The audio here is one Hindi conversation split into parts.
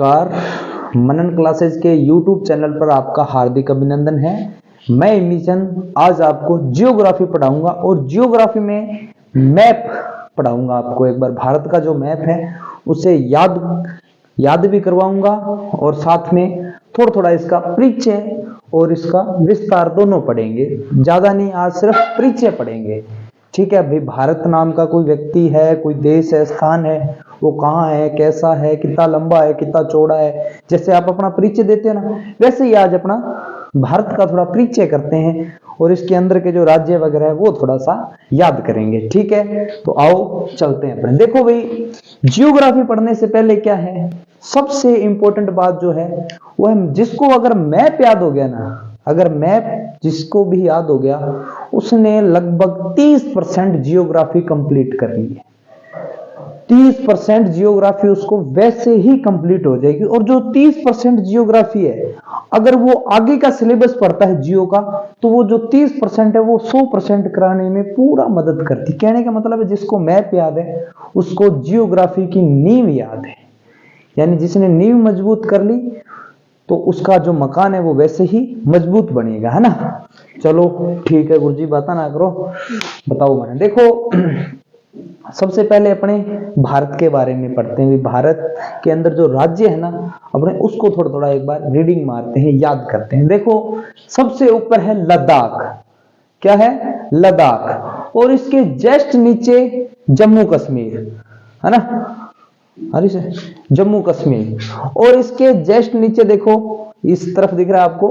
नमस्कार, मनन क्लासेस के YouTube चैनल पर आपका हार्दिक अभिनंदन है। मैं इमीचंद आज आपको जियोग्राफी पढ़ाऊंगा और जियोग्राफी में मैप पढ़ाऊंगा आपको। एक बार भारत का जो मैप है उसे याद भी करवाऊंगा और साथ में थोड़ा थोड़ा इसका परिचय और इसका विस्तार दोनों पढ़ेंगे। ज्यादा नहीं, आज सिर्फ परिचय पढ़ेंगे। ठीक है भाई, भारत नाम का कोई व्यक्ति है, कोई देश है, स्थान है, वो कहाँ है, कैसा है, कितना लंबा है, कितना चौड़ा है, जैसे आप अपना परिचय देते हैं ना, वैसे ही आज अपना भारत का थोड़ा परिचय करते हैं और इसके अंदर के जो राज्य वगैरह है वो थोड़ा सा याद करेंगे। ठीक है, तो आओ चलते हैं अपने। देखो भाई, जियोग्राफी पढ़ने से पहले क्या है, सबसे इंपॉर्टेंट बात जो है वो है, जिसको अगर मैप याद हो गया ना, अगर मैप जिसको भी याद हो गया उसने लगभग 30% जियोग्राफी कंप्लीट कर ली है। 30% जियोग्राफी उसको वैसे ही कंप्लीट हो जाएगी। और जो 30% जियोग्राफी है, अगर वो आगे का सिलेबस पढ़ता है जियो का, तो वो जो 30% है वो 100% कराने में पूरा मदद करती। कहने का मतलब है, जिसको मैप याद है उसको जियोग्राफी की नींव याद है। यानी जिसने नींव मजबूत कर ली तो उसका जो मकान है वो वैसे ही मजबूत बनेगा, है ना। चलो ठीक है गुरुजी, बात ना करो, बताओ मैंने। देखो सबसे पहले अपने भारत के बारे में पढ़ते हैं। भारत के अंदर जो राज्य है ना अपने, उसको थोड़ा थोड़ा एक बार रीडिंग मारते हैं, याद करते हैं। देखो सबसे ऊपर है लद्दाख। क्या है? लद्दाख। और इसके जस्ट नीचे जम्मू कश्मीर, है ना, अरे से जम्मू कश्मीर। और इसके जस्ट नीचे देखो, इस तरफ दिख रहा है आपको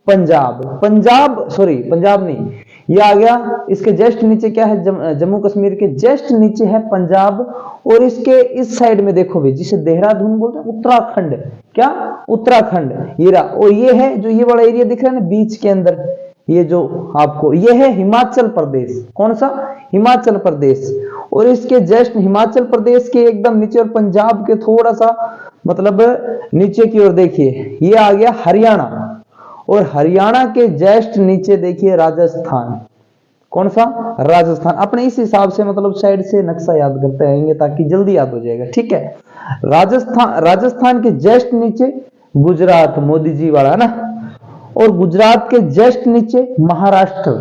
पंजाब, सॉरी पंजाब नहीं, ये आ गया। इसके जस्ट नीचे क्या है? जम्मू कश्मीर के जस्ट नीचे है पंजाब। और इसके इस साइड में देखो भी, जिसे देहरादून बोलते हैं, उत्तराखंड। क्या? उत्तराखंड, ये रहा। और ये है जो ये वाला एरिया दिख रहा है ना बीच के अंदर, ये जो आपको, ये है हिमाचल प्रदेश। कौन सा? हिमाचल प्रदेश। और इसके जस्ट हिमाचल प्रदेश के एकदम नीचे और पंजाब के थोड़ा सा मतलब नीचे की ओर देखिए, ये आ गया हरियाणा। और हरियाणा के जस्ट नीचे देखिए राजस्थान। कौन सा? राजस्थान। अपने इस हिसाब से मतलब साइड से नक्शा याद करते रहेंगे ताकि जल्दी याद हो जाएगा। ठीक है, राजस्थान के जस्ट नीचे गुजरात, मोदी जी वाला, है ना। और गुजरात के जस्ट नीचे महाराष्ट्र।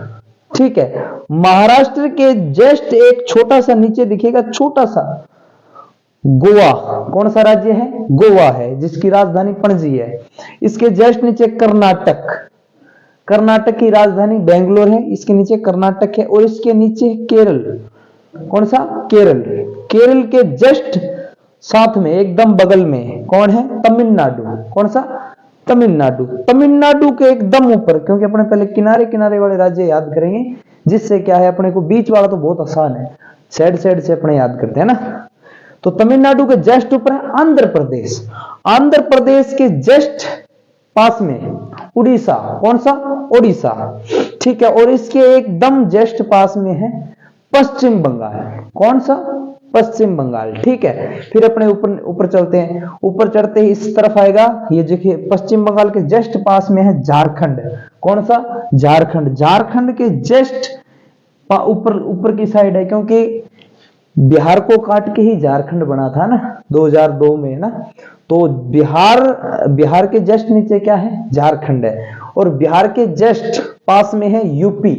ठीक है, महाराष्ट्र के जस्ट एक छोटा सा नीचे दिखेगा, छोटा सा गोवा। कौन सा राज्य है? गोवा है, जिसकी राजधानी पणजी है। इसके जस्ट नीचे कर्नाटक, कर्नाटक की राजधानी बेंगलोर है। इसके नीचे कर्नाटक है। और इसके नीचे केरल। कौन सा? केरल। केरल के जस्ट साथ में एकदम बगल में कौन है? तमिलनाडु। कौन सा? तमिलनाडु। तमिलनाडु के एकदम ऊपर, क्योंकि अपने पहले किनारे किनारे वाले राज्य याद करेंगे, जिससे क्या है अपने को बीच वाला तो बहुत आसान है, साइड साइड से अपने याद करते हैं ना। तो तमिलनाडु के जस्ट ऊपर है आंध्र प्रदेश। आंध्र प्रदेश के जस्ट पास में उड़ीसा। कौन सा? ओडिशा। ठीक है, और इसके एकदम जस्ट पास में है पश्चिम बंगाल। कौन सा? पश्चिम बंगाल। ठीक है, फिर अपने ऊपर चलते हैं। ऊपर चढ़ते ही इस तरफ आएगा, ये देखिए पश्चिम बंगाल के जस्ट पास में है झारखंड। कौन सा? झारखंड। झारखंड के जस्ट ऊपर की साइड है, क्योंकि बिहार को काट के ही झारखंड बना था ना 2002 में ना। तो बिहार के जस्ट नीचे क्या है? झारखंड है। और बिहार के जस्ट पास में है यूपी।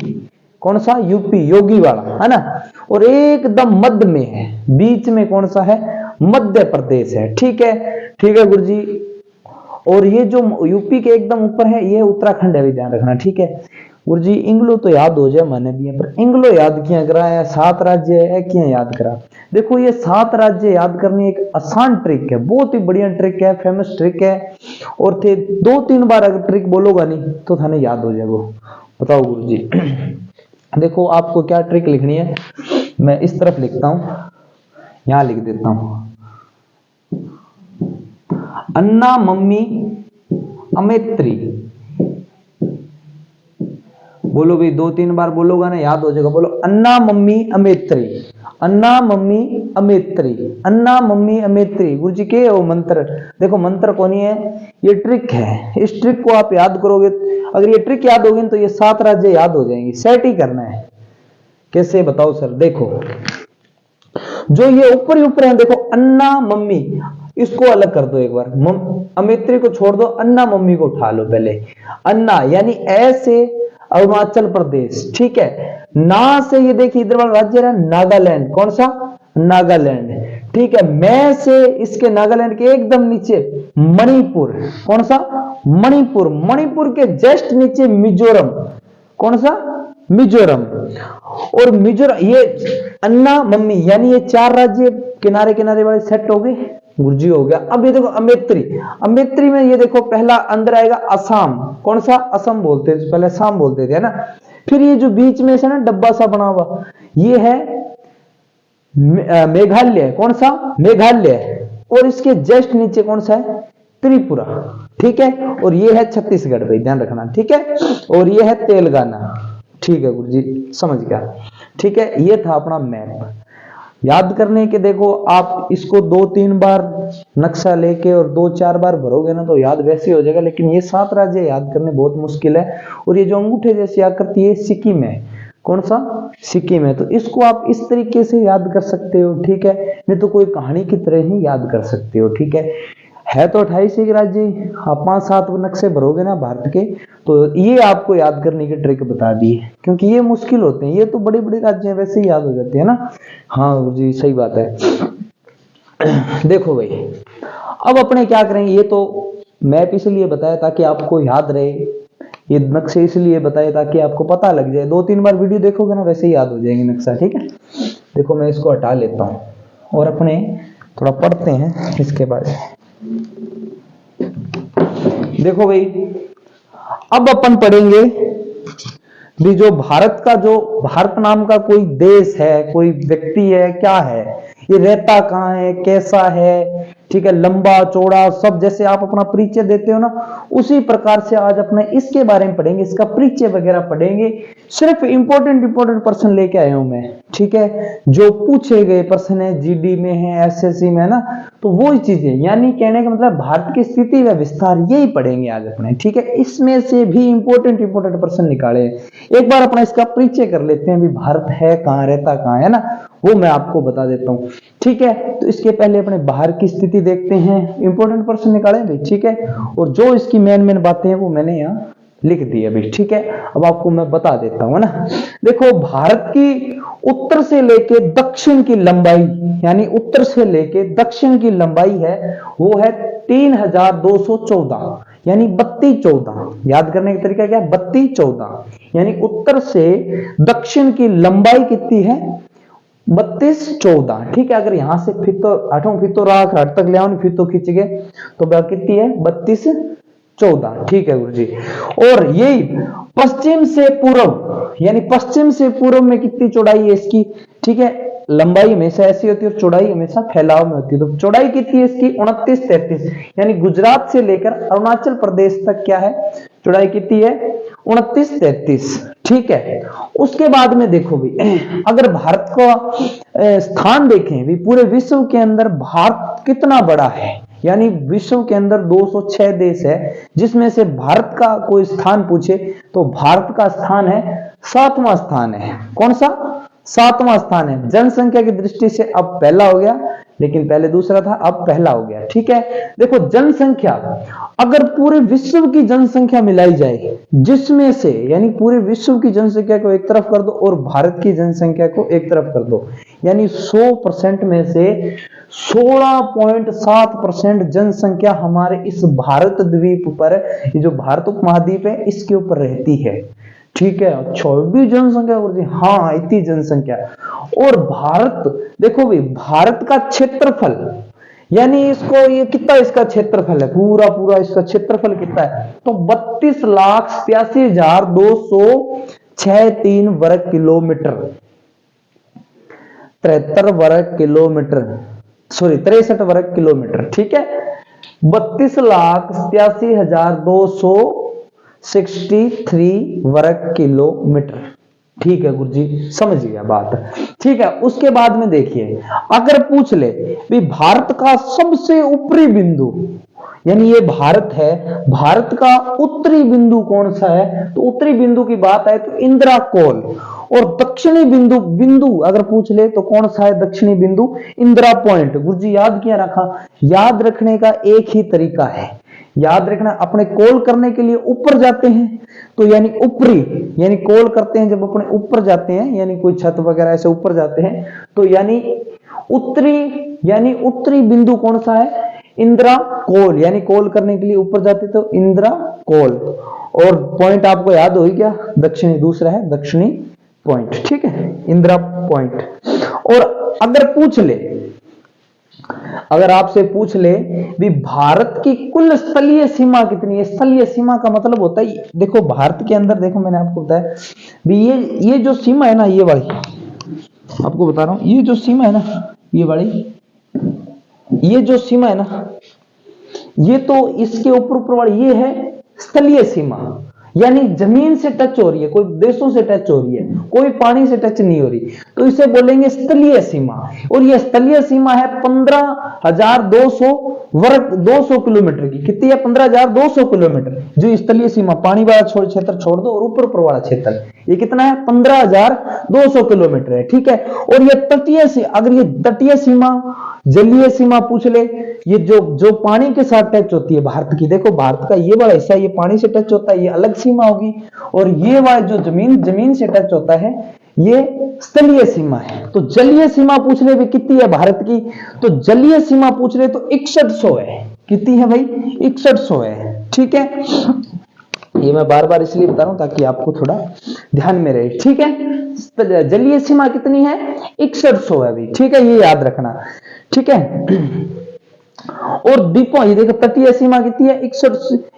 कौन सा? यूपी, योगी वाला, है ना। और एकदम मध्य में है, बीच में कौन सा है? मध्य प्रदेश है। ठीक है, ठीक है गुरुजी। और ये जो यूपी के एकदम ऊपर है ये उत्तराखंड है, भी ध्यान रखना। ठीक है गुरुजी, इंग्लो तो याद हो जाए मैंने भी, पर इंग्लो याद किया कराया, 7 राज्य है क्या याद करा। देखो ये 7 राज्य याद करनी एक आसान ट्रिक है, बहुत ही बढ़िया ट्रिक है, फेमस ट्रिक है। और थे 2-3 बार अगर ट्रिक बोलोगा नहीं तो थाने याद हो जाएगा। बताओ गुरुजी। देखो आपको क्या ट्रिक लिखनी है, मैं इस तरफ लिखता हूं, यहां लिख देता हूं। अन्ना मम्मी अमेत्री। बोलो भाई, 2-3 बार बोलोगा ना याद हो जाएगा। बोलो अन्ना मम्मी अमेत्री, अन्ना मम्मी अमेत्री, अन्ना मम्मी अमेत्री। गुरुजी के वो मंत्र, देखो मंत्र कौन है, ये ट्रिक है। इस ट्रिक को आप याद करोगे, अगर ये ट्रिक याद होगी तो ये 7 राज्य याद हो जाएंगे। सेट ही करना है। कैसे बताओ सर? देखो जो ये ऊपर ही ऊपर है, देखो अन्ना मम्मी, इसको अलग कर दो एक बार, अमित्री को छोड़ दो, अन्ना मम्मी को उठा लो पहले। अन्ना यानी ऐसे अरुणाचल प्रदेश, ठीक है। ना से ये देखिए इधर वाला राज्य है नागालैंड, कौन सा, नागालैंड, ठीक है। मैं से इसके नागालैंड के एकदम नीचे मणिपुर, कौन सा, मणिपुर। मणिपुर के जस्ट नीचे मिजोरम, कौन सा, मिजोरम। और मिजोरम, ये अन्ना मम्मी यानी ये 4 राज्य किनारे किनारे वाले सेट हो गए, गुरुजी हो गया। अब ये देखो अमेत्री, अमेत्री में ये देखो पहला अंदर आएगा असम, कौन सा, असम बोलते थे पहले, असम बोलते थे, है ना। फिर ये जो बीच में से ना डब्बा सा बना हुआ, ये है मेघालय, कौन सा, मेघालय। और इसके जस्ट नीचे कौन सा है, त्रिपुरा, ठीक है। और ये है छत्तीसगढ़, भाई ध्यान रखना, ठीक है। और ये है तेलंगाना, ठीक है गुरुजी, समझ गया, ठीक है। ये था अपना मैप। याद करने के देखो आप इसको 2-3 बार नक्शा लेके और 2-4 बार भरोगे ना तो याद वैसे हो जाएगा, लेकिन ये 7 राज्य याद करने बहुत मुश्किल है। और ये जो अंगूठे जैसी आकृति है सिक्किम है, कौन सा, सिक्किम है। तो इसको आप इस तरीके से याद कर सकते हो, ठीक है। नहीं तो कोई कहानी की तरह ही याद कर सकते हो, ठीक है तो 28 एक राज्य। आप 5-7 नक्शे भरोगे ना भारत के, तो ये आपको याद करने की ट्रिक बता दी है, क्योंकि ये मुश्किल होते हैं, ये तो बड़े बड़े राज्य हैं वैसे ही याद हो जाते हैं ना। हाँ जी सही बात है। देखो भाई अब अपने क्या करेंगे, ये तो मैप इसलिए बताया ताकि आपको याद रहे, ये नक्शे इसलिए बताए ताकि आपको पता लग जाए। 2-3 बार वीडियो देखोगे ना वैसे ही याद हो जाएंगे नक्शा, ठीक है। देखो मैं इसको हटा लेता हूं और अपने थोड़ा पढ़ते हैं इसके बारे में। देखो भाई अब अपन पढ़ेंगे भी जो भारत का, जो भारत नाम का कोई देश है, कोई व्यक्ति है, क्या है, ये रहता कहाँ है, कैसा है, ठीक है, लंबा चौड़ा सब जैसे आप अपना परिचय देते हो ना, उसी प्रकार से आज अपने इसके बारे में पढ़ेंगे, इसका परिचय वगैरह पढ़ेंगे। सिर्फ इंपॉर्टेंट प्रश्न लेके आया हूं मैं, ठीक है, जो पूछे गए प्रश्न है, जीडी में है, एसएससी में है ना, तो वो ही चीजें, यानी कहने का मतलब भारत की स्थिति व विस्तार यही पढ़ेंगे आज अपने, ठीक है। इसमें से भी इंपॉर्टेंट प्रश्न निकाले। एक बार अपना इसका परिचय कर लेते हैं, भी भारत है कहाँ, रहता कहाँ है ना, वो मैं आपको बता देता हूँ, ठीक है। तो इसके पहले अपने बाहर की स्थिति देखते हैं, इंपॉर्टेंट प्रश्न निकाले भाई, ठीक है। और जो इसकी मेन बातें हैं वो मैंने यहाँ लिख दी अभी, ठीक है। अब आपको मैं बता देता हूँ ना। देखो भारत की उत्तर से लेके दक्षिण की लंबाई, यानी उत्तर से लेके दक्षिण की लंबाई है वो है 3214, यानी 3214। याद करने का तरीका क्या है, 3214, यानी उत्तर से दक्षिण की लंबाई कितनी है, 3214, ठीक है। अगर यहां से फिर तो राख हट तक ले आओ, फिर तो खींच गए तो कितनी है, 3214, ठीक है गुरुजी। और यही पश्चिम से पूर्व, यानी पश्चिम से पूर्व में कितनी चौड़ाई है इसकी, ठीक है। लंबाई हमेशा ऐसी होती है और चौड़ाई हमेशा फैलाव में होती है। तो चौड़ाई कितनी है इसकी, 2933, यानी गुजरात से लेकर अरुणाचल प्रदेश तक क्या है, चौड़ाई कितनी है, 2933, ठीक है। उसके बाद में देखो भी अगर भारत का स्थान देखें भी पूरे विश्व के अंदर भारत कितना बड़ा है, यानी विश्व के अंदर 206 देश है, जिसमें से भारत का कोई स्थान पूछे तो भारत का स्थान है 7वां स्थान है। कौन सा, 7वां स्थान है। जनसंख्या की दृष्टि से अब पहला हो गया, लेकिन पहले दूसरा था, अब पहला हो गया, ठीक है। देखो जनसंख्या, अगर पूरे विश्व की जनसंख्या मिलाई जाए, जिसमें से यानी पूरे विश्व की जनसंख्या को एक तरफ कर दो और भारत की जनसंख्या को एक तरफ कर दो, यानी 100% में से 16.7% जनसंख्या हमारे इस भारत द्वीप पर, ये जो भारत उपमहाद्वीप है इसके ऊपर रहती है, ठीक है। 24 जनसंख्या होती है, हाँ इतनी जनसंख्या। और भारत देखो भाई, भारत का क्षेत्रफल, यानी इसको ये कितना इसका क्षेत्रफल है, पूरा इसका क्षेत्रफल कितना है, तो 32,87,263 वर्ग किलोमीटर, 63 वर्ग किलोमीटर, सॉरी 63 वर्ग किलोमीटर, ठीक है। 32,87,263 वर्ग किलोमीटर, ठीक है गुरुजी, समझ गया बात, ठीक है। उसके बाद में देखिए अगर पूछ ले भी भारत का सबसे ऊपरी बिंदु, यानी ये भारत है, भारत का उत्तरी बिंदु कौन सा है, तो उत्तरी बिंदु की बात है तो इंदिरा कोल, और दक्षिणी बिंदु, बिंदु अगर पूछ ले तो कौन सा है दक्षिणी बिंदु? इंदिरा पॉइंट। गुरुजी याद क्या रखा? याद रखने का एक ही तरीका है, याद रखना, अपने कॉल करने के लिए ऊपर जाते हैं तो यानी ऊपरी, यानी कॉल करते हैं जब अपने ऊपर जाते हैं, यानी कोई छत वगैरह ऐसे ऊपर जाते हैं तो यानी उत्तरी, यानी उत्तरी बिंदु कौन सा है? इंदिरा कॉल, यानी कॉल करने के लिए ऊपर जाते तो इंदिरा कॉल। और पॉइंट आपको याद हो गया, दक्षिणी, दूसरा है दक्षिणी पॉइंट, ठीक है, इंदिरा पॉइंट। और अगर पूछ ले, अगर आपसे पूछ ले भी भारत की कुल स्थलीय सीमा कितनी है? स्थलीय सीमा का मतलब होता है, देखो भारत के अंदर, देखो मैंने आपको बताया भी ये जो सीमा है ना, ये वाली आपको बता रहा हूं, ये जो सीमा है ना, ये वाली, ये जो सीमा है ना, ये तो इसके ऊपर वाली ये है स्थलीय सीमा, यानी जमीन से टच हो रही है, कोई देशों से टच हो रही है, कोई पानी से टच नहीं हो रही, तो इसे बोलेंगे स्थलीय सीमा। और यह स्थलीय सीमा है 15,200 वर्ग 200 किलोमीटर की। कितनी है? 15,200 किलोमीटर। जो स्थलीय सीमा, पानी वाला क्षेत्र छोड़ दो और ऊपर वाला क्षेत्र, ये कितना है? 15,200 किलोमीटर है, ठीक है। और ये तटीय से, अगर ये तटीय सीमा, जलीय सीमा पूछ ले, ये जो पानी के साथ टच होती है भारत की, देखो भारत का ये वाला हिस्सा ये पानी से टच होता है, ये अलग सीमा होगी। और ये वाला जो जमीन से टच होता है, ये स्थलीय सीमा है। तो जलीय सीमा पूछ ले भी कितनी है भारत की, तो जलीय सीमा पूछ ले तो 6100 है। कितनी है भाई? 6100 है, ठीक है। ये मैं बार बार इसलिए बता रहा हूं ताकि आपको थोड़ा ध्यान में रहे, ठीक है। जलीय सीमा कितनी है? 6100 है भी, ठीक है, ये याद रखना, ठीक है। और द्वीपों, ये देखो तटीय सीमा कितनी है?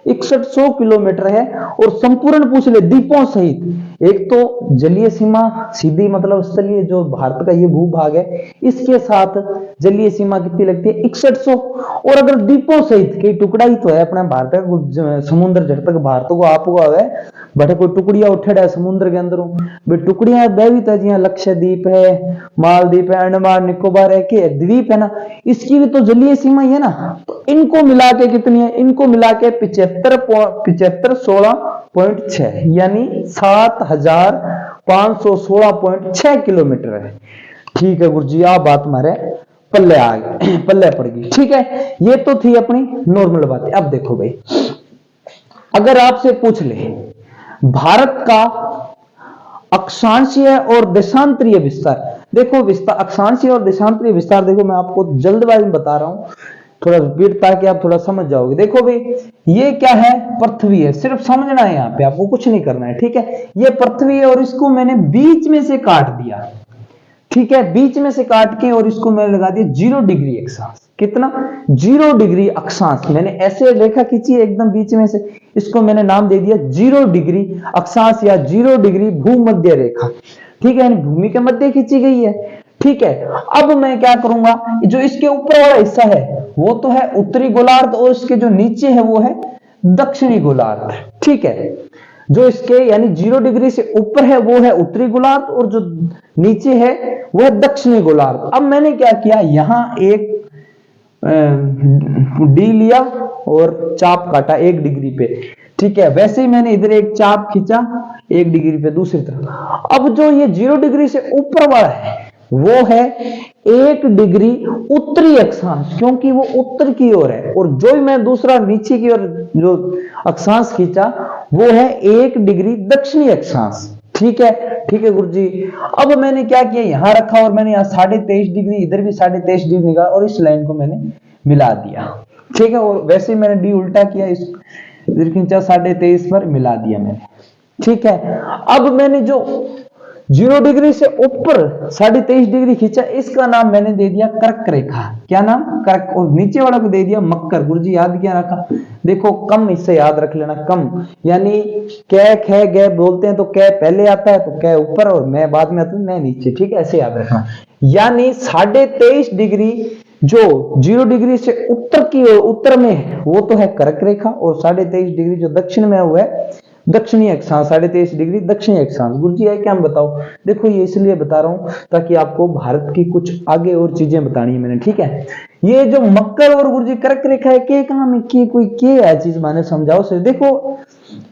6100 किलोमीटर है। और संपूर्ण पूछ ले द्वीपों सहित, एक तो जलीय सीमा सीधी मतलब स्थलीय, जो भारत का ये भूभाग है, इसके साथ जलीय सीमा कितनी लगती है? 6100। और अगर द्वीपों सहित, कई टुकड़ा ही तो है अपना भारत का, समुद्र जड़ तक भारत को आपको है बटे कोई टुकड़ियां उठेड़ा है समुद्र के अंदर, टुकड़ियां दैवित है, जी लक्षद्वीप है, मालदीप है, अंडमान निकोबार है, के द्वीप है ना, इसकी भी तो जलीय सीमा ही है ना। तो इनको मिला के कितनी है? इनको मिला के 16.6 यानी 7516.6 किलोमीटर है, ठीक है गुरुजी। आप बात हमारे पल्ले आ गई, पल्ले पड़ गई, ठीक है। ये तो थी अपनी नॉर्मल बातें। अब देखो भाई, अगर आपसे पूछ ले भारत का अक्षांशीय और देशांतरीय विस्तार, देखो विस्तार, अक्षांशीय और देशांतरीय विस्तार, देखो मैं आपको जल्दबाजी में बता रहा हूं, थोड़ा रिपीट ताकि आप थोड़ा समझ जाओगे। देखो भाई, ये क्या है? पृथ्वी है, सिर्फ समझना है, यहाँ पे आपको कुछ नहीं करना है, ठीक है। ये पृथ्वी है और इसको मैंने बीच में से काट दिया, ठीक है, बीच में से काट के, और इसको मैंने लगा दिया 0 डिग्री अक्षांश। कितना? 0 डिग्री अक्षांश। मैंने ऐसे रेखा खींची है एकदम बीच में से, इसको मैंने नाम दे दिया 0 डिग्री अक्षांश या 0 डिग्री भूमध्य रेखा, ठीक है, यानी भूमि के मध्य खींची गई है, ठीक है। अब मैं क्या करूंगा, जो इसके ऊपर वाला हिस्सा है वो तो है उत्तरी गोलार्ध, और इसके जो नीचे है वो है दक्षिणी गोलार्ध, ठीक है। जो इसके यानी 0 डिग्री से ऊपर है वो है उत्तरी गोलार्ध, और जो नीचे है वो है दक्षिणी गोलार्ध। अब मैंने क्या किया, यहां एक डी लिया और चाप काटा 1 डिग्री पे, ठीक है। वैसे ही मैंने इधर एक चाप खींचा 1 डिग्री पे दूसरी तरफ। अब जो ये 0 डिग्री से ऊपर वाला है वो है 1 डिग्री उत्तरी अक्षांश, क्योंकि वो उत्तर की ओर है। और जो मैं दूसरा नीचे की ओर जो अक्षांश खींचा वो है 1 डिग्री दक्षिणी अक्षांश, ठीक है, ठीक है गुरुजी। अब मैंने क्या किया, यहां रखा और मैंने यहाँ 23.5 डिग्री, इधर भी 23.5 डिग्री निकाला और इस लाइन को मैंने मिला दिया, ठीक है। और वैसे ही मैंने डी उल्टा किया, इस इधर खींचा 23.5 पर मिला दिया मैंने, ठीक है। अब मैंने जो 0 डिग्री से ऊपर 23.5 डिग्री खींचा, इसका नाम मैंने दे दिया कर्क रेखा। क्या नाम? कर्क। और नीचे वाला को दे दिया मकर। गुरुजी याद क्या रखा? देखो कम, इससे याद रख लेना, कम यानी कै खे गे बोलते हैं तो कै पहले आता है तो कै ऊपर और मैं बाद में आता हूं, मैं नीचे, ठीक है, ऐसे याद रखना। यानी 23.5 डिग्री जो 0 डिग्री से उत्तर की ओर, उत्तर में है वो तो है कर्क रेखा, और 23.5 डिग्री जो दक्षिण में हुआ है दक्षिणी अक्षांश, 23.5 डिग्री दक्षिणी अक्षांश। गुरुजी है क्या, हम बताओ। देखो ये इसलिए बता रहा हूं ताकि आपको भारत की कुछ आगे और चीजें बतानी है मैंने, ठीक है। ये जो मकर और गुरुजी कर्क रेखा है, के कहां में के कोई के है चीज माने समझाओ से। देखो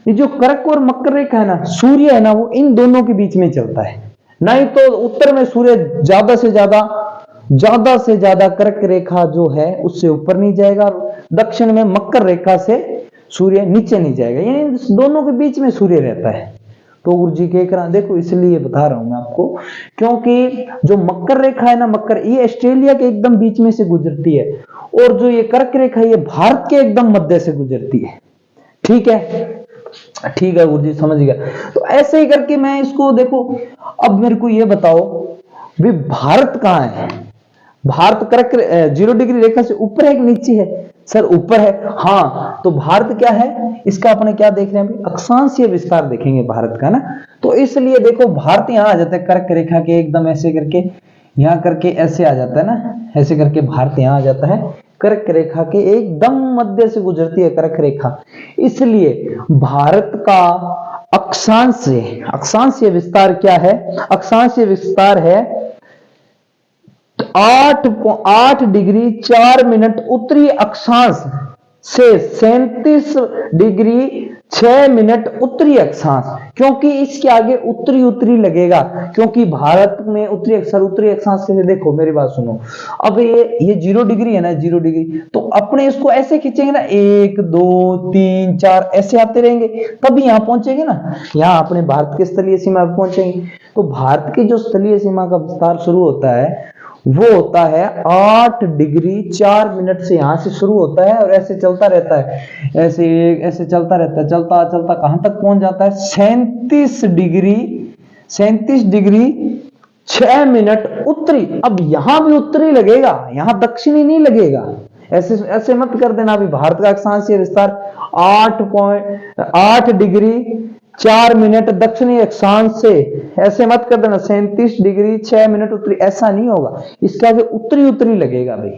ये जो कर्क और मकर रेखा है ना, सूर्य है ना, वो इन दोनों के बीच में चलता है, नहीं तो उत्तर में सूर्य ज्यादा से ज्यादा कर्क रेखा जो है उससे ऊपर नहीं जाएगा, दक्षिण में मकर रेखा से सूर्य नीचे नहीं जाएगा, यानी दोनों के बीच में सूर्य रहता है। तो गुरुजी कह रहा देखो, इसलिए बता रहा हूं मैं आपको, क्योंकि जो मकर रेखा है ना, मकर ये ऑस्ट्रेलिया के एकदम बीच में से गुजरती है, और जो ये कर्क रेखा ये भारत के एकदम मध्य से गुजरती है। ठीक है गुरुजी, समझ गया। तो ऐसे ही करके मैं इसको देखो, अब मेरे को ये बताओ भी भारत कहां है? भारत कर्क 0 डिग्री रेखा से ऊपर है कि नीचे है? सर ऊपर है। हाँ, तो भारत क्या है, इसका अपने क्या देख रहे हैं, अक्षांशीय विस्तार देखेंगे भारत का ना। तो इसलिए देखो भारत यहां आ जाता है कर्क रेखा के एकदम ऐसे करके, यहां करके ऐसे आ जाता है ना, ऐसे करके भारत यहां आ जाता है, कर्क रेखा के एकदम मध्य से गुजरती है कर्क रेखा। इसलिए भारत का अक्षांशीय विस्तार क्या है? अक्षांशीय विस्तार है 8 डिग्री 4 मिनट उत्तरी अक्षांश से 37 डिग्री 6 मिनट उत्तरी अक्षांश, क्योंकि इसके आगे उत्तरी लगेगा, क्योंकि भारत में उत्तरी अक्षांश कैसे, देखो मेरी बात सुनो। अब ये 0 डिग्री है ना, 0 डिग्री, तो अपने इसको ऐसे खींचेंगे ना, 1 2 3 4 ऐसे आते रहेंगे, तभी यहां पहुंचेंगे ना, यहां अपने भारत के स्थलीय सीमा पर पहुंचेंगे। तो भारत की जो स्थलीय सीमा का विस्तार शुरू होता है वो होता है 8 डिग्री 4 मिनट से, यहां से शुरू होता है और ऐसे चलता रहता है, ऐसे चलता रहता है, चलता कहां तक पहुंच जाता है? 37 डिग्री 6 मिनट उत्तरी। अब यहां भी उत्तरी लगेगा, यहां दक्षिणी नहीं लगेगा, ऐसे मत कर देना। अभी भारत का अक्षांशीय विस्तार 8 डिग्री 4 मिनट दक्षिणी अक्षांश से, ऐसे मत कर देना 37 डिग्री 6 मिनट उत्तरी, ऐसा नहीं होगा, इसका आगे उत्तरी लगेगा भाई।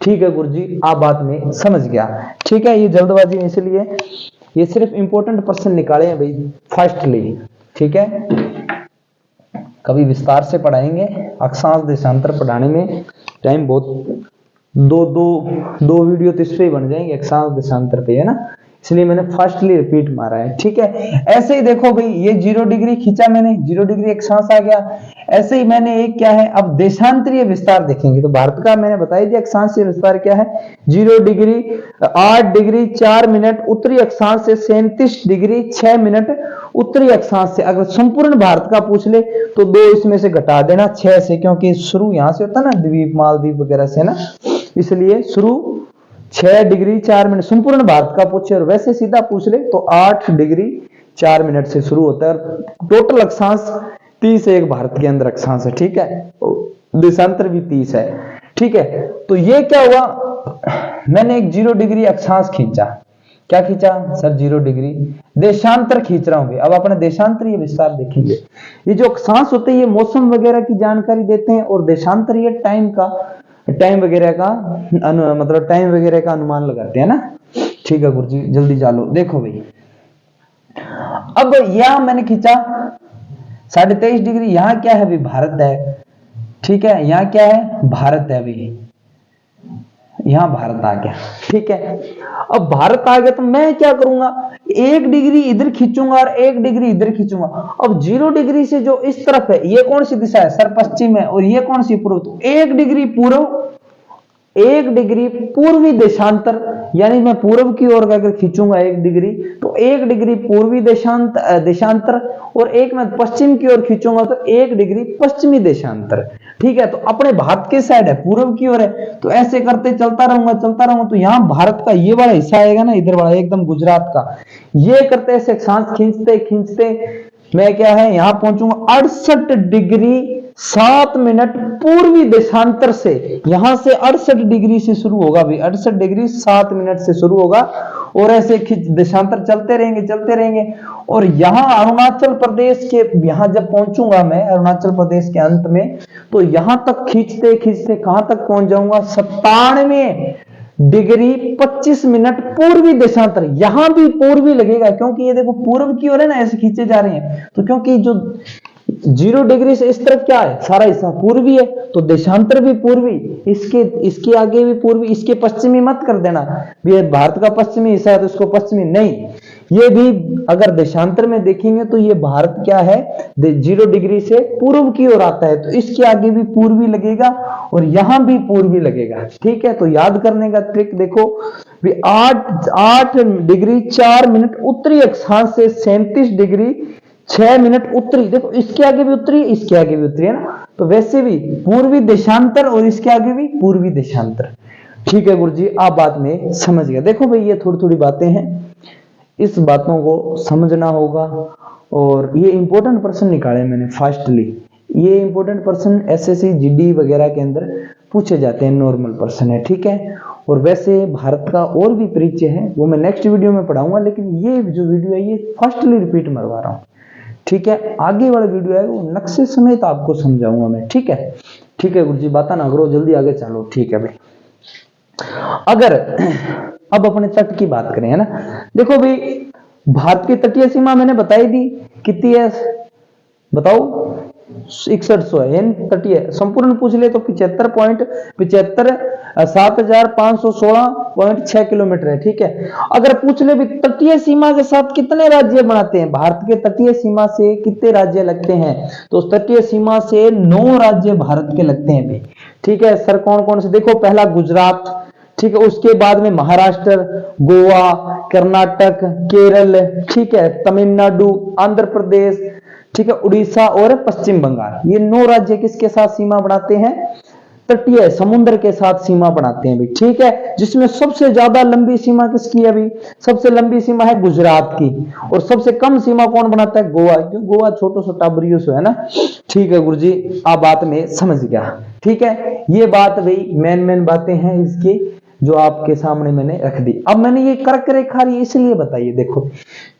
ठीक है गुरुजी, आप बात में समझ गया। ठीक है, ये जल्दबाजी में, इसलिए ये सिर्फ इंपॉर्टेंट प्रश्न निकाले हैं भाई फर्स्टली। ठीक है, कभी विस्तार से पढ़ाएंगे, अक्षांश देशांतर पढ़ाने में टाइम बहुत, दो वीडियो तो इस पे ही बन जाएंगे अक्षांश देशांतर पे, है ना, इसलिए मैंने फर्स्टली रिपीट मारा है। ठीक है, ऐसे ही देखो भाई, ये 0 डिग्री खींचा मैंने, 0 डिग्री अक्षांश आ गया। ऐसे ही मैंने एक क्या है, अब देशांतरीय विस्तार देखेंगे। तो भारत का मैंने बताई दिया अक्षांशीय विस्तार क्या है, 0 डिग्री 8 डिग्री 4 मिनट उत्तरी अक्षांश से 37 डिग्री 6 मिनट उत्तरी अक्षांश से। अगर संपूर्ण भारत का पूछ ले तो 2 इसमें से घटा देना 6 से, क्योंकि शुरू यहां से होता है ना, द्वीप मालदीव वगैरह से ना, इसलिए शुरू 6 डिग्री 4 मिनट संपूर्ण भारत का पूछे, और वैसे सीधा पूछ ले तो 8 डिग्री 4 मिनट से शुरू होता है, और टोटल अक्षांश 30 है, एक भारत के अंदर अक्षांश है। ठीक है, देशांतर भी 30 है। ठीक है, तो ये क्या हुआ, मैंने एक 0 डिग्री अक्षांश खींचा। क्या खींचा सर? 0 डिग्री। देशांतर खींच रहा हूं। अब अपने देशांतरीय विस्तार देखेंगे। ये जो अक्षांश होते हैं ये मौसम वगैरह की जानकारी देते हैं, और देशांतरीय टाइम वगैरह का मतलब टाइम वगैरह का अनुमान लगाते हैं ना। ठीक है गुरुजी, जल्दी चालो। देखो भाई, अब यहां मैंने खींचा 23.5 डिग्री, यहां क्या है भाई? भारत है। ठीक है, यहां क्या है? भारत है भाई, यहां भारत आ गया। ठीक है, अब भारत आ गया तो मैं क्या करूंगा, 1 डिग्री इधर खींचूंगा और 1 डिग्री इधर खींचूंगा। अब 0 डिग्री से जो इस तरफ है ये कौन सी दिशा है? सर पश्चिम है। और ये कौन सी? पूर्व। तो 1 डिग्री पूर्व, 1 डिग्री पूर्वी देशांतर, यानी मैं पूर्व की ओर अगर खींचूंगा 1 डिग्री तो 1 डिग्री पूर्वी देशांतर, और एक मैं पश्चिम की ओर खींचूंगा तो 1 डिग्री पश्चिमी देशांतर। ठीक है, तो अपने भारत के साइड है, पूर्व की ओर है, तो ऐसे करते चलता रहूंगा तो यहां भारत का ये वाला हिस्सा आएगा ना, इधर वाला एकदम गुजरात का, ये करते ऐसे अक्षांश खींचते मैं क्या है यहां पहुंचूंगा 68 डिग्री 7 मिनट पूर्वी देशांतर से। यहां से 68 डिग्री से शुरू होगा भाई, 68 डिग्री 7 मिनट से शुरू होगा, और ऐसे देशांतर चलते रहेंगे। और यहां अरुणाचल प्रदेश के, यहां जब पहुंचूंगा मैं अरुणाचल प्रदेश के अंत में, तो यहां तक खींचते कहां तक पहुंच जाऊंगा? 97 डिग्री 25 मिनट पूर्वी देशांतर। यहां भी पूर्वी लगेगा, क्योंकि ये देखो पूर्व की ओर है ना, ऐसे खींचे जा रहे हैं, तो क्योंकि जो 0 डिग्री से इस तरफ क्या है? सारा हिस्सा पूर्वी है, तो देशांतर भी पूर्वी, इसके आगे भी पूर्वी, इसके पश्चिमी मत कर देना, ये भारत का पश्चिमी हिस्सा है तो इसको पश्चिमी नहीं, ये भी अगर देशांतर में देखेंगे तो ये भारत क्या है, 0 डिग्री से पूर्व की ओर आता है, तो इसके आगे भी पूर्वी लगेगा और यहां भी पूर्वी लगेगा। ठीक है, तो याद करने का ट्रिक देखो भी 8 डिग्री 4 मिनट उत्तरी अक्षांश से 37 डिग्री 6 मिनट उत्तरी, देखो इसके आगे भी उत्तरी, इसके आगे भी उत्तरी है ना, तो वैसे भी पूर्वी देशांतर और इसके आगे भी पूर्वी देशांतर। ठीक है गुरुजी, आप बात में समझ गए। देखो भाई ये थोड़ी थोड़ी बातें हैं, इस बातों को समझना होगा। और ये इंपॉर्टेंट प्रश्न निकाले मैंने फास्टली, ये इंपॉर्टेंट प्रश्न एसएससी जीडी वगैरह के अंदर पूछे जाते हैं, नॉर्मल प्रश्न है। ठीक है, और वैसे भारत का और भी परिचय है वो मैं नेक्स्ट वीडियो में पढ़ाऊंगा, लेकिन ये जो वीडियो है ये फास्टली रिपीट मरवा रहा हूँ। ठीक है, आगे वाला वीडियो है वो नक्शे समेत आपको समझाऊंगा मैं। ठीक है, ठीक है गुरुजी, बात ना करो, जल्दी आगे चलो। ठीक है भाई, अगर अब अपने तट की बात करें, है ना, देखो भाई भारत की तटीय सीमा मैंने बताई दी कितनी है, बताओ 6100 है, यानी तटीय संपूर्ण पूछ ले तो 75,75,7516.6 किलोमीटर है। ठीक है, अगर पूछ ले भी तटीय सीमा के साथ कितने राज्य बनाते हैं, भारत के तटीय सीमा से कितने राज्य लगते हैं, तो तटीय सीमा से 9 राज्य भारत के लगते हैं भाई। ठीक है सर, कौन कौन से, देखो पहला गुजरात, ठीक है, उसके बाद में महाराष्ट्र, गोवा, कर्नाटक, केरल, ठीक है, तमिलनाडु, आंध्र प्रदेश, ठीक है, उड़ीसा और पश्चिम बंगाल। ये 9 राज्य किसके साथ सीमा बनाते हैं, तटीय समुद्र के साथ सीमा बनाते हैं भी। ठीक है, जिसमें सबसे ज्यादा लंबी सीमा किसकी है अभी, सबसे लंबी सीमा है गुजरात की, और सबसे कम सीमा कौन बनाता है, गोवा, क्योंकि गोवा छोटो सा टाबरियो से है ना। ठीक है गुरुजी, आप बात में समझ गया। ठीक है, ये बात वही मेन बातें हैं इसकी जो आपके सामने मैंने रख दी। अब मैंने ये कर्क रेखा इसलिए बताइए, देखो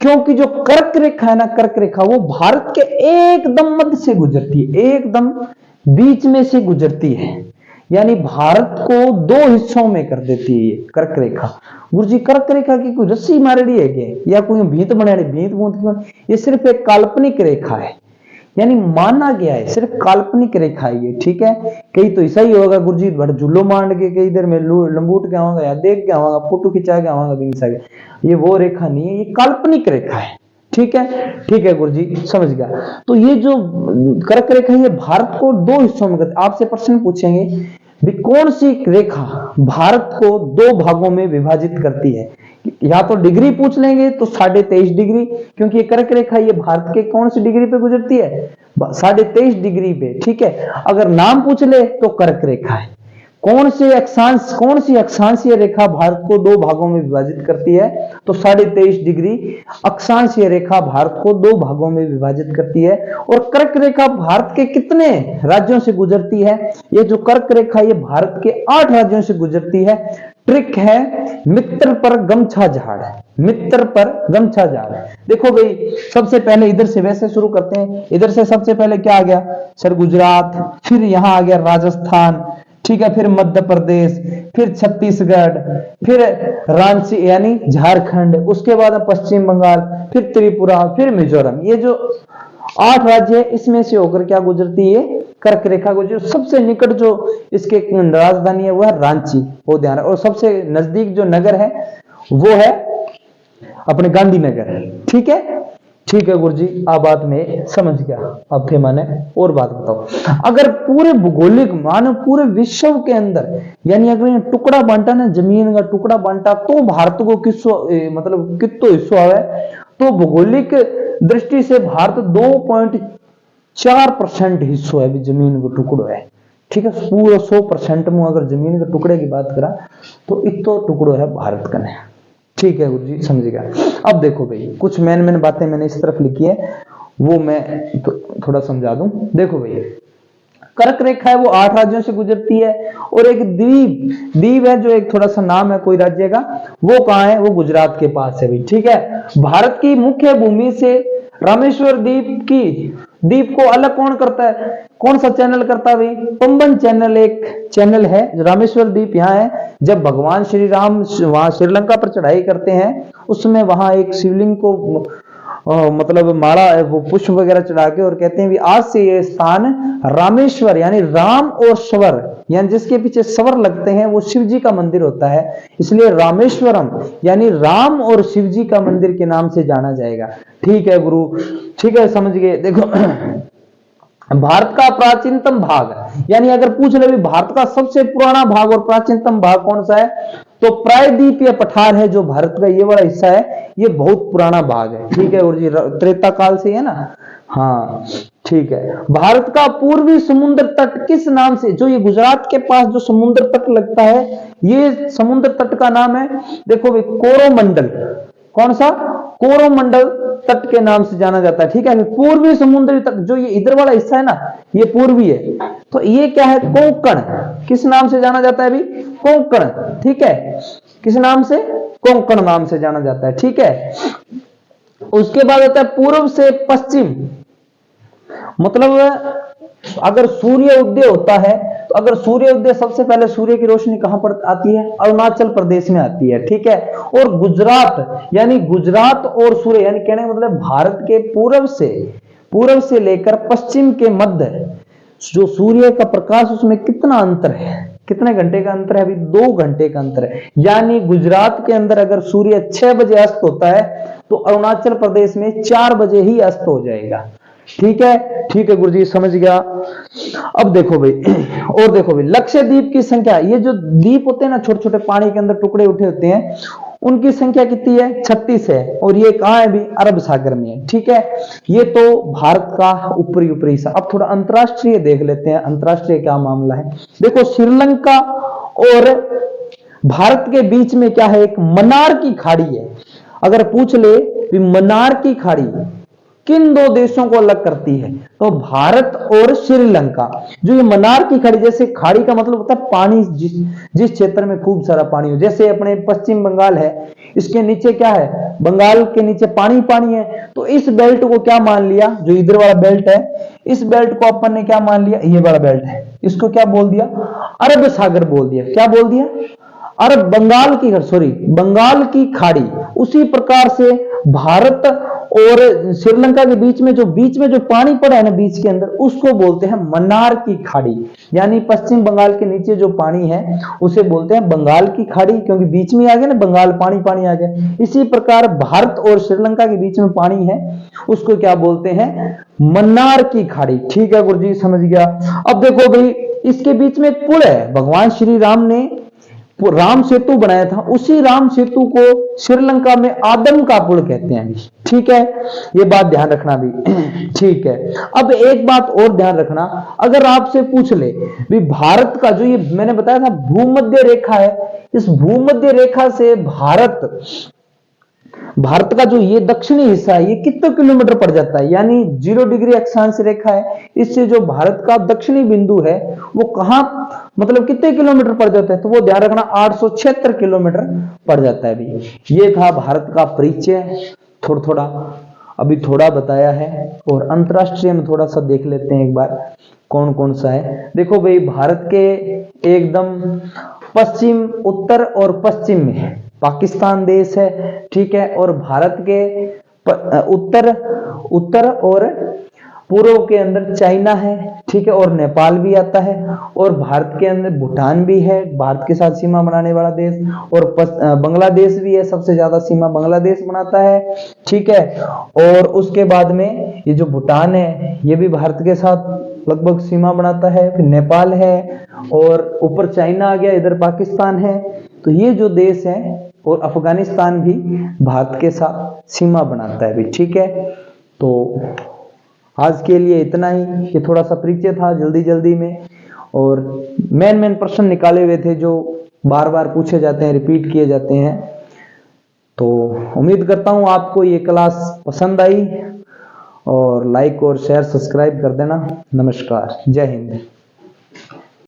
क्योंकि जो कर्क रेखा है ना, कर्क रेखा वो भारत के एकदम मध्य से गुजरती है, एकदम बीच में से गुजरती है, यानी भारत को 2 हिस्सों में कर देती है ये कर्क रेखा। गुरुजी कर्क रेखा की कोई रस्सी मारेड़ी है क्या, या कोई भीत बनाड़ी, भीत भूत, ये सिर्फ एक काल्पनिक रेखा है, यानी माना गया है, सिर्फ काल्पनिक रेखा है ये। ठीक है, कई तो ऐसा ही होगा गुरुजी बड़ झूलो मांड के कई देर में लंबूट के आवागा या देख के आवागा, फोटो खिंचा के आवागा बिंसा के, ये वो रेखा नहीं है, ये काल्पनिक रेखा है। ठीक है, ठीक है गुरुजी, समझ गया। तो ये जो कर्क रेखा है ये भारत को 2 हिस्सों में, आपसे प्रश्न पूछेंगे भी कौन सी रेखा भारत को 2 भागों में विभाजित करती है, या तो डिग्री पूछ लेंगे तो 23.5 डिग्री, क्योंकि ये कर्क रेखा ये भारत के कौन सी डिग्री पे गुजरती है, 23.5 डिग्री पे। ठीक है, अगर नाम पूछ ले तो कर्क रेखा है। कौन सी अक्षांशीय रेखा भारत को 2 भागों में विभाजित करती है, तो 23.5 डिग्री अक्षांशीय रेखा भारत को 2 भागों में विभाजित करती है। और कर्क रेखा भारत के कितने राज्यों से गुजरती है, ये जो कर्क रेखा ये भारत के 8 राज्यों से गुजरती है। ट्रिक है मित्र पर गमछा झाड़, मित्र पर गमछा झाड़। देखो भाई सबसे पहले इधर से वैसे शुरू करते हैं, इधर से सबसे पहले क्या आ गया सर, गुजरात, फिर यहां आ गया राजस्थान, ठीक है, फिर मध्य प्रदेश, फिर छत्तीसगढ़, फिर रांची यानी झारखंड, उसके बाद पश्चिम बंगाल, फिर त्रिपुरा, फिर मिजोरम। ये जो 8 राज्य है इसमें से होकर क्या गुजरती है, कर्क रेखा गुजरती है। सबसे निकट जो इसके राजधानी है वो है रांची, वो ध्यान, और सबसे नजदीक जो नगर है वो है अपने गांधीनगर। ठीक है, ठीक है गुरुजी, आप बात में समझ गया। अब थे माने और बात बताओ, अगर पूरे भूगोलिक मानो पूरे विश्व के अंदर, यानी अगर टुकड़ा बांटा ना, जमीन का टुकड़ा बांटा तो भारत को मतलब कितो हिस्सा है, तो भौगोलिक दृष्टि से भारत 2.4% हिस्सा है, जमीन का टुकड़ो है। ठीक है, पूरा 100% में अगर जमीन के टुकड़े की बात करा तो इतो टुकड़ो है भारत का। ठीक है गुरुजी, समझिएगा। अब देखो भाई कुछ मेन बातें मैंने इस तरफ लिखी है, वो मैं थोड़ा समझा दूं। देखो भाई कर्क रेखा है वो 8 राज्यों से गुजरती है, और एक द्वीप है जो एक थोड़ा सा नाम है कोई राज्य का, वो कहाँ है, वो गुजरात के पास है भाई। ठीक है, भारत की मुख्य भूमि से रामेश्वर द्वीप को अलग कौन करता है, कौन सा चैनल करता है भाई, पंबन चैनल एक चैनल है। रामेश्वर द्वीप यहाँ है, जब भगवान श्री राम वहां श्रीलंका पर चढ़ाई करते हैं उसमें वहां एक शिवलिंग को मतलब माला वो पुष्प वगैरह चढ़ा के और कहते हैं भी आज से ये स्थान रामेश्वर यानी राम और स्वर यानी जिसके पीछे स्वर लगते हैं वो शिव जी का मंदिर होता है, इसलिए रामेश्वरम यानी राम और शिव जी का मंदिर के नाम से जाना जाएगा। ठीक है गुरु, ठीक है, समझ गए। देखो भारत का प्राचीनतम भाग यानी अगर पूछ ले भी भारत का सबसे पुराना भाग और प्राचीनतम भाग कौन सा है, तो प्रायद्वीपीय पठार है जो भारत का ये वाला हिस्सा है, ये बहुत पुराना भाग है। ठीक है गुरु जी, त्रेता काल से है ना। हाँ ठीक है। भारत का पूर्वी समुद्र तट किस नाम से, जो ये गुजरात के पास जो समुद्र तट लगता है ये समुद्र तट का नाम है, देखो भाई कोरोमंडल, कौन सा, कोरोमंडल तट के नाम से जाना जाता है। ठीक है, पूर्वी समुद्री तट जो ये इधर वाला हिस्सा है ना ये पूर्वी है, तो ये क्या है, कोंकण, किस नाम से जाना जाता है अभी, कोंकण। ठीक है, किस नाम से, कोंकण नाम से जाना जाता है। ठीक है, उसके बाद आता है पूर्व से पश्चिम, मतलब अगर सूर्य उदय होता है तो अगर सूर्य उदय सबसे पहले सूर्य की रोशनी कहां पर आती है, अरुणाचल प्रदेश में आती है। ठीक है, और गुजरात यानी गुजरात और सूर्य यानी कहने का मतलब भारत के पूर्व से लेकर पश्चिम के मध्य जो सूर्य का प्रकाश उसमें कितना अंतर है, कितने घंटे का अंतर है, अभी 2 घंटे का अंतर है। यानी गुजरात के अंदर अगर सूर्य 6 बजे अस्त होता है तो अरुणाचल प्रदेश में 4 बजे ही अस्त हो जाएगा। ठीक है गुरुजी, समझ गया। अब देखो भाई, और देखो भाई लक्षद्वीप की संख्या, ये जो द्वीप होते हैं ना छोटे छोटे पानी के अंदर टुकड़े उठे होते हैं, उनकी संख्या कितनी है, 36 है, और ये कहां है भी, अरब सागर में है। ठीक है, ये तो भारत का ऊपरी हिस्सा। अब थोड़ा अंतरराष्ट्रीय देख लेते हैं, अंतरराष्ट्रीय क्या मामला है। देखो श्रीलंका और भारत के बीच में क्या है, एक मन्नार की खाड़ी है। अगर पूछ ले भी मन्नार की खाड़ी किन 2 देशों को अलग करती है, तो भारत और श्रीलंका। जो ये मन्नार की खाड़ी, जैसे खाड़ी का मतलब होता है पानी, जिस क्षेत्र में खूब सारा पानी हो, जैसे अपने पश्चिम बंगाल है, इसके नीचे क्या है, बंगाल के नीचे पानी पानी है, तो इस बेल्ट को क्या मान लिया, जो इधर वाला बेल्ट है, इस बेल्ट को अपन ने क्या मान लिया, ये वाला बेल्ट है, इसको क्या बोल दिया, अरब सागर बोल दिया। क्या बोल दिया, अरब, बंगाल की खाड़ी। उसी प्रकार से भारत और श्रीलंका के बीच में जो पानी पड़ा है ना बीच के अंदर, उसको बोलते हैं मन्नार की खाड़ी। यानी पश्चिम बंगाल के नीचे जो पानी है उसे बोलते हैं बंगाल की खाड़ी, क्योंकि बीच में आ गया ना बंगाल, पानी पानी आ गया। इसी प्रकार भारत और श्रीलंका के बीच में पानी है, उसको क्या बोलते हैं, मन्नार की खाड़ी। ठीक है गुरुजी, समझ गया। अब देखो भाई, इसके बीच में एक पुल है, भगवान श्री राम ने राम सेतु बनाया था, उसी राम सेतु को श्रीलंका में आदम का पुल कहते हैं। ठीक है, ये बात ध्यान रखना भी। ठीक है, अब एक बात और ध्यान रखना, अगर आपसे पूछ ले भी भारत का जो ये मैंने बताया था भूमध्य रेखा है, इस भूमध्य रेखा से भारत का जो ये दक्षिणी हिस्सा है ये कितने किलोमीटर पड़ जाता है, यानी 0 डिग्री अक्षांश रेखा है, इससे जो भारत का दक्षिणी बिंदु है वो कहां, मतलब कितने किलोमीटर पड़ जाता है, तो वो ध्यान रखना 876 किलोमीटर पड़ जाता है। अभी ये था भारत का परिचय, थोड़ा अभी थोड़ा बताया है, और अंतरराष्ट्रीय में थोड़ा सा देख लेते हैं एक बार कौन कौन सा है। देखो भाई, भारत के एकदम पश्चिम, उत्तर और पश्चिम में पाकिस्तान देश है। ठीक है, और भारत के उत्तर और पूर्व के अंदर चाइना है। ठीक है, और नेपाल भी आता है, और भारत के अंदर भूटान भी है, भारत के साथ सीमा बनाने वाला देश, और बांग्लादेश भी है, सबसे ज्यादा सीमा बांग्लादेश बनाता है। ठीक है, और उसके बाद में ये जो भूटान है ये भी भारत के साथ लगभग सीमा बनाता है, फिर नेपाल है, और ऊपर चाइना आ गया, इधर पाकिस्तान है। तो ये जो देश है, और अफगानिस्तान भी भारत के साथ सीमा बनाता है भी। ठीक है, तो आज के लिए इतना ही, ये थोड़ा सा परिचय था जल्दी में, और मेन प्रश्न निकाले हुए थे जो बार बार पूछे जाते हैं, रिपीट किए जाते हैं। तो उम्मीद करता हूँ आपको ये क्लास पसंद आई, और लाइक और शेयर सब्सक्राइब कर देना। नमस्कार, जय हिंद।